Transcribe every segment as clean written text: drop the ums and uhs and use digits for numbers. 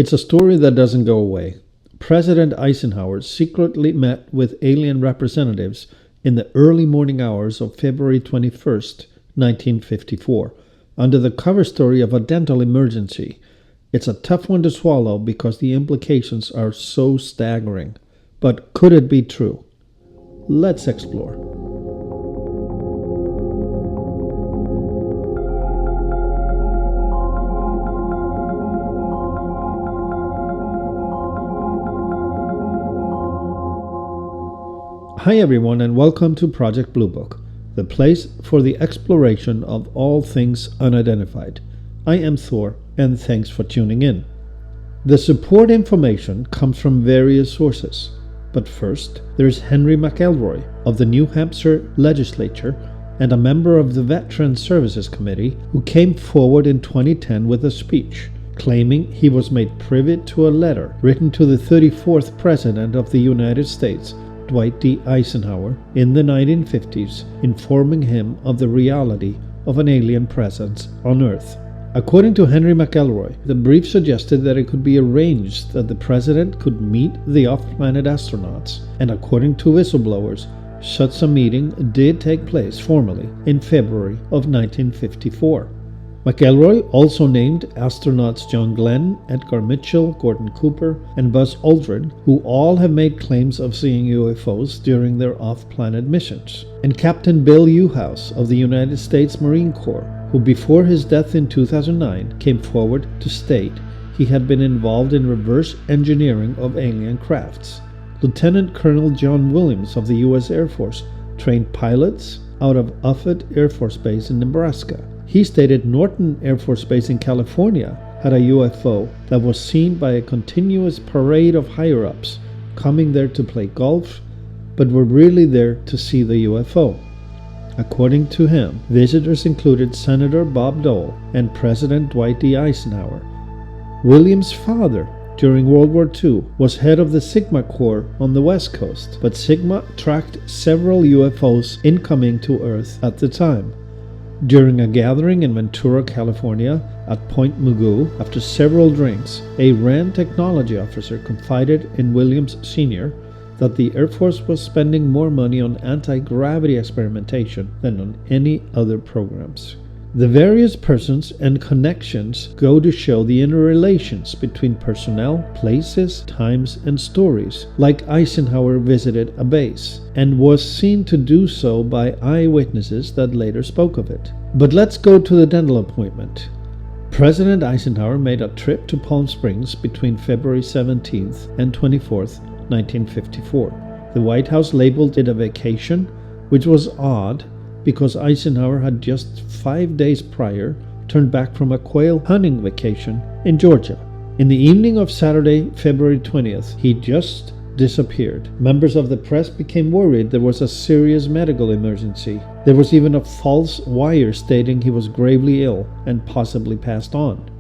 It's a story that doesn't go away. President Eisenhower secretly met with alien representatives in the early morning hours of February 21st, 1954, under the cover story of a dental emergency. It's a tough one to swallow because the implications are so staggering. But could it be true? Let's explore. Hi everyone, and welcome to Project Bluebook, the place for the exploration of all things unidentified. I am Thor, and thanks for tuning in. The support information comes from various sources, but first there's Henry McElroy of the New Hampshire legislature and a member of the Veterans Services Committee who came forward in 2010 with a speech claiming he was made privy to a letter written to the 34th President of the United States, Dwight D. Eisenhower, in the 1950s, informing him of the reality of an alien presence on Earth. According to Henry McElroy, the brief suggested that it could be arranged that the president could meet the off-planet astronauts, and according to whistleblowers, such a meeting did take place formally in February of 1954. McElroy also named astronauts John Glenn, Edgar Mitchell, Gordon Cooper, and Buzz Aldrin, who all have made claims of seeing UFOs during their off-planet missions, and Captain Bill Uhouse of the United States Marine Corps, who before his death in 2009 came forward to state he had been involved in reverse engineering of alien crafts. Lieutenant Colonel John Williams of the U.S. Air Force trained pilots out of Offutt Air Force Base in Nebraska. He stated Norton Air Force Base in California had a UFO that was seen by a continuous parade of higher-ups coming there to play golf, but were really there to see the UFO. According to him, visitors included Senator Bob Dole and President Dwight D. Eisenhower. Williams' father, during World War II, was head of the Sigma Corps on the West Coast, but Sigma tracked several UFOs incoming to Earth at the time. During a gathering in Ventura, California, at Point Mugu, after several drinks, a RAND technology officer confided in Williams Sr. that the Air Force was spending more money on anti-gravity experimentation than on any other programs. The various persons and connections go to show the interrelations between personnel, places, times, and stories, like Eisenhower visited a base, and was seen to do so by eyewitnesses that later spoke of it. But let's go to the dental appointment. President Eisenhower made a trip to Palm Springs between February 17th and 24th, 1954. The White House labeled it a vacation, which was odd because Eisenhower had just 5 days prior turned back from a quail hunting vacation in Georgia. In the evening of Saturday, February 20th, he just disappeared. Members of the press became worried there was a serious medical emergency. There was even a false wire stating he was gravely ill and possibly passed on.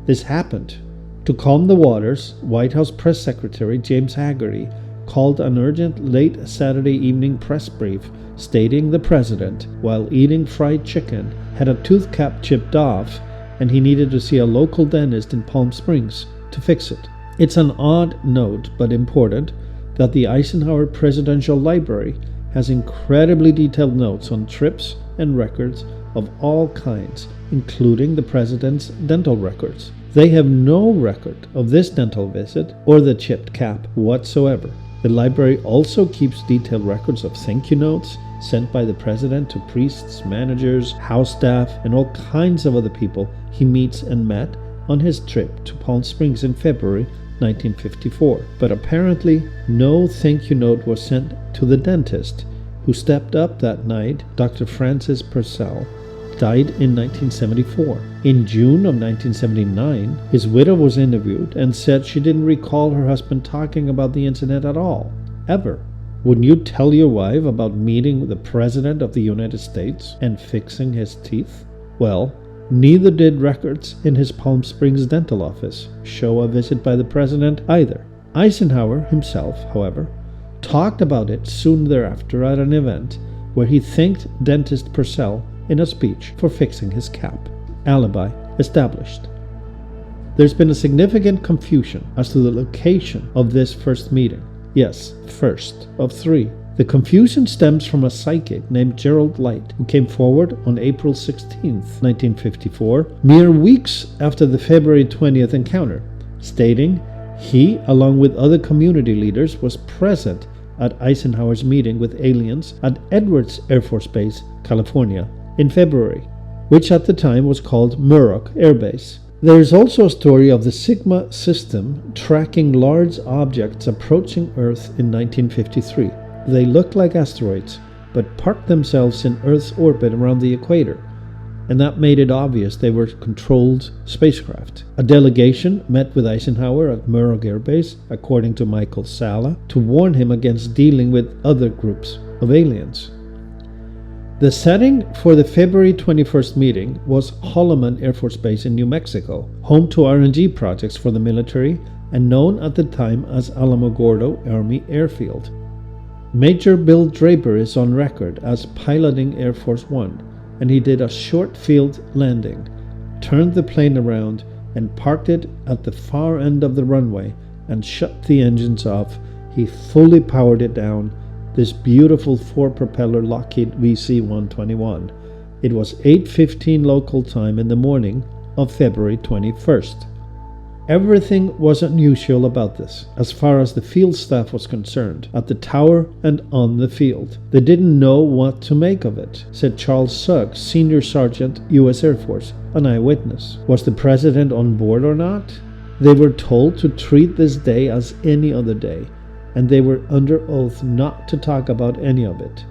This happened. To calm the waters, White House Press Secretary James Haggerty called an urgent late Saturday evening press brief stating the president, while eating fried chicken, had a tooth cap chipped off and he needed to see a local dentist in Palm Springs to fix it. It's an odd note, but important, that the Eisenhower Presidential Library has incredibly detailed notes on trips and records of all kinds, including the president's dental records. They have no record of this dental visit or the chipped cap whatsoever. The library also keeps detailed records of thank you notes sent by the president to priests, managers, house staff, and all kinds of other people he meets and met on his trip to Palm Springs in February 1954. But apparently, no thank you note was sent to the dentist who stepped up that night. Dr. Francis Purcell died in 1974. In June of 1979, his widow was interviewed and said she didn't recall her husband talking about the incident at all, ever. Wouldn't you tell your wife about meeting the President of the United States and fixing his teeth? Well, neither did records in his Palm Springs dental office show a visit by the President either. Eisenhower himself, however, talked about it soon thereafter at an event where he thanked dentist Purcell in a speech for fixing his cap. Alibi established. There's been a significant confusion as to the location of this first meeting. Yes, first of three. The confusion stems from a psychic named Gerald Light, who came forward on April 16, 1954, mere weeks after the February 20th encounter, stating he, along with other community leaders, was present at Eisenhower's meeting with aliens at Edwards Air Force Base, California, in February, which at the time was called Muroc Air Base. There is also a story of the Sigma system tracking large objects approaching Earth in 1953. They looked like asteroids, but parked themselves in Earth's orbit around the equator, and that made it obvious they were controlled spacecraft. A delegation met with Eisenhower at Muroc Air Base, according to Michael Sala, to warn him against dealing with other groups of aliens. The setting for the February 21st meeting was Holloman Air Force Base in New Mexico, home to RNG projects for the military and known at the time as Alamogordo Army Airfield. Major Bill Draper is on record as piloting Air Force One, and he did a short field landing, turned the plane around and parked it at the far end of the runway and shut the engines off. He fully powered it down, this beautiful 4-propeller Lockheed VC-121. It was 8:15 local time in the morning of February 21st. Everything was unusual about this, as far as the field staff was concerned, at the tower and on the field. They didn't know what to make of it, said Charles Suggs, Senior Sergeant, U.S. Air Force, an eyewitness. Was the president on board or not? They were told to treat this day as any other day, and they were under oath not to talk about any of it.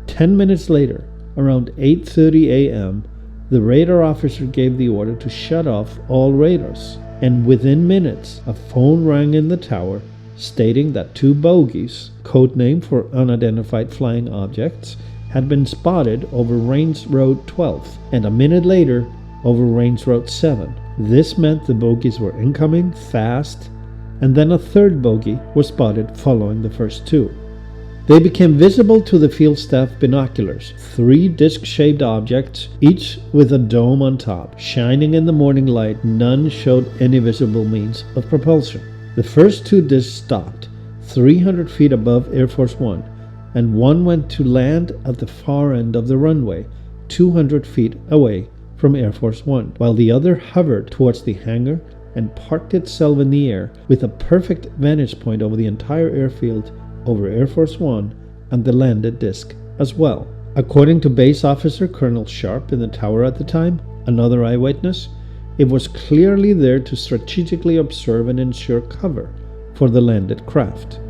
10 minutes later, around 8:30 a.m., the radar officer gave the order to shut off all radars, and within minutes, a phone rang in the tower stating that 2 bogies, codename for unidentified flying objects, had been spotted over Range Road 12, and a minute later, over Range Road 7. This meant the bogies were incoming fast, and then a third bogey was spotted following the first 2. They became visible to the field staff binoculars, 3 disc-shaped objects, each with a dome on top. Shining in the morning light, none showed any visible means of propulsion. The first 2 discs stopped, 300 feet above Air Force One, and one went to land at the far end of the runway, 200 feet away from Air Force One, while the other hovered towards the hangar and parked itself in the air with a perfect vantage point over the entire airfield, over Air Force One and the landed disc as well. According to Base Officer Colonel Sharp in the tower at the time, another eyewitness, it was clearly there to strategically observe and ensure cover for the landed craft.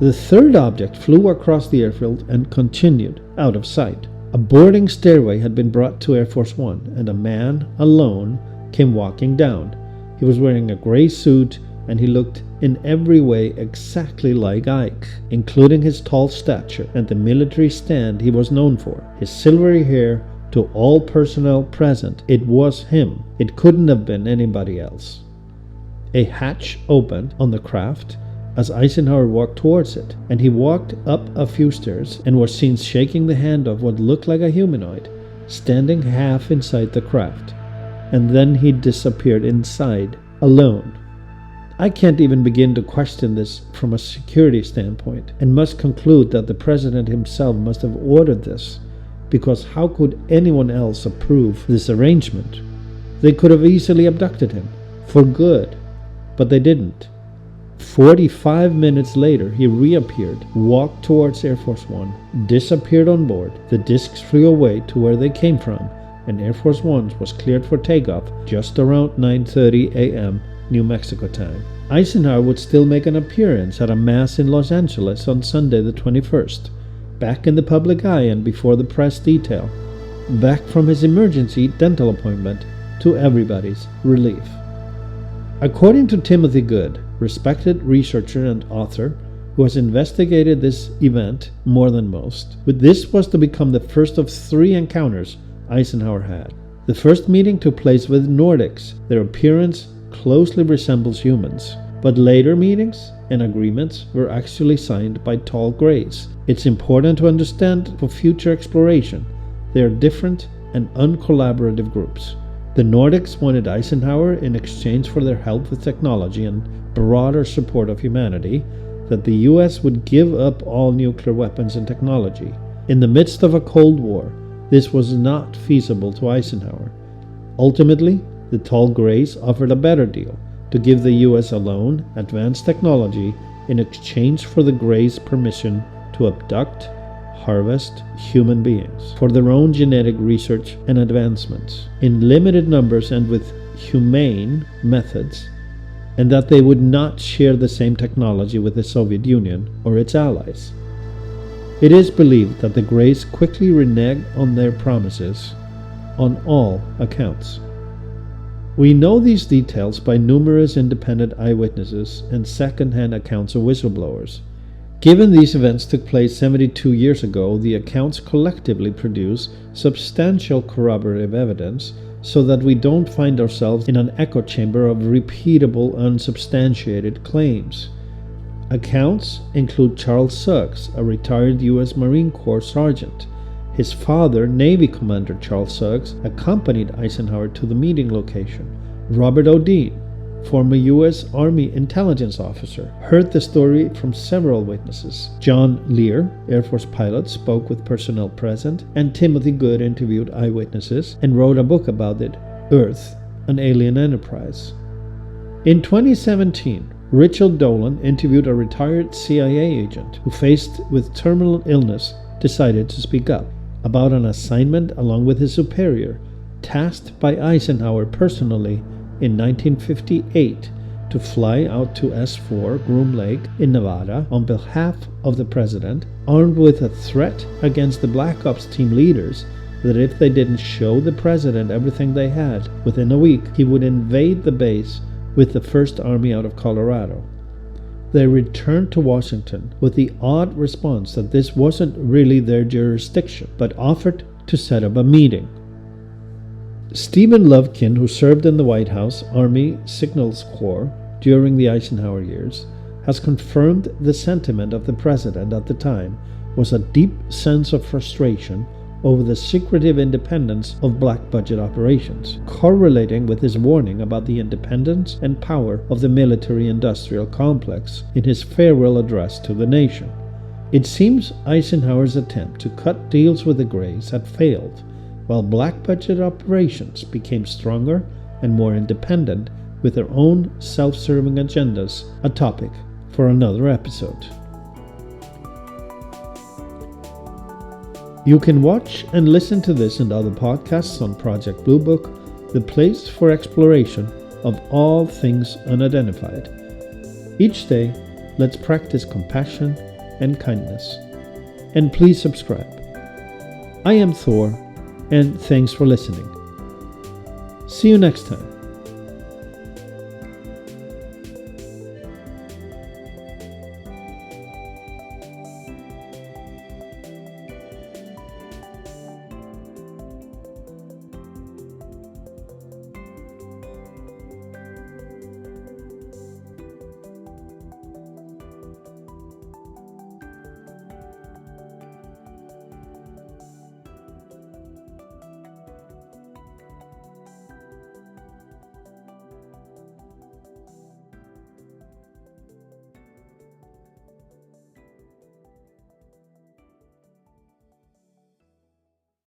The third object flew across the airfield and continued out of sight. A boarding stairway had been brought to Air Force One, and a man alone came walking down. He was wearing a gray suit, and he looked in every way exactly like Ike, including his tall stature and the military stand he was known for. His silvery hair, to all personnel present, it was him. It couldn't have been anybody else. A hatch opened on the craft as Eisenhower walked towards it, and he walked up a few stairs and was seen shaking the hand of what looked like a humanoid, standing half inside the craft. And then he disappeared inside, alone. I can't even begin to question this from a security standpoint, and must conclude that the president himself must have ordered this, because how could anyone else approve this arrangement? They could have easily abducted him, for good, but they didn't. 45 minutes later, he reappeared, walked towards Air Force One, disappeared on board, the discs flew away to where they came from, and Air Force One was cleared for takeoff just around 9:30 a.m. New Mexico time. Eisenhower would still make an appearance at a mass in Los Angeles on Sunday the 21st, back in the public eye and before the press detail, back from his emergency dental appointment to everybody's relief. According to Timothy Good, respected researcher and author who has investigated this event more than most, this was to become the first of 3 encounters Eisenhower had. The first meeting took place with Nordics. Their appearance closely resembles humans, but later meetings and agreements were actually signed by tall grays. It's important to understand for future exploration they are different and uncollaborative groups. The Nordics wanted Eisenhower, in exchange for their help with technology and broader support of humanity, that the US would give up all nuclear weapons and technology. In the midst of a Cold War, this was not feasible to Eisenhower. Ultimately, the tall Greys offered a better deal, to give the US alone advanced technology in exchange for the Greys' permission to abduct, harvest human beings for their own genetic research and advancements in limited numbers and with humane methods, and that they would not share the same technology with the Soviet Union or its allies. It is believed that the Greys quickly reneged on their promises on all accounts. We know these details by numerous independent eyewitnesses and second-hand accounts of whistleblowers. Given these events took place 72 years ago, the accounts collectively produce substantial corroborative evidence so that we don't find ourselves in an echo chamber of repeatable, unsubstantiated claims. Accounts include Charles Suggs, a retired U.S. Marine Corps sergeant. His father, Navy Commander Charles Suggs, accompanied Eisenhower to the meeting location. Robert O'Dean, former U.S. Army intelligence officer, heard the story from several witnesses. John Lear, Air Force pilot, spoke with personnel present, and Timothy Good interviewed eyewitnesses and wrote a book about it, Earth, an Alien Enterprise. In 2017, Richard Dolan interviewed a retired CIA agent who, faced with terminal illness, decided to speak up about an assignment along with his superior, tasked by Eisenhower personally in 1958 to fly out to S4 Groom Lake in Nevada on behalf of the president, armed with a threat against the Black Ops team leaders that if they didn't show the president everything they had within a week, he would invade the base with the 1st Army out of Colorado. They returned to Washington with the odd response that this wasn't really their jurisdiction, but offered to set up a meeting. Stephen Lovekin, who served in the White House Army Signals Corps during the Eisenhower years, has confirmed the sentiment of the president at the time was a deep sense of frustration over the secretive independence of black budget operations, correlating with his warning about the independence and power of the military-industrial complex in his farewell address to the nation. It seems Eisenhower's attempt to cut deals with the Greys had failed, while black budget operations became stronger and more independent with their own self-serving agendas, a topic for another episode. You can watch and listen to this and other podcasts on Project Bluebook, the place for exploration of all things unidentified. Each day, let's practice compassion and kindness. And please subscribe. I am Thor, and thanks for listening. See you next time.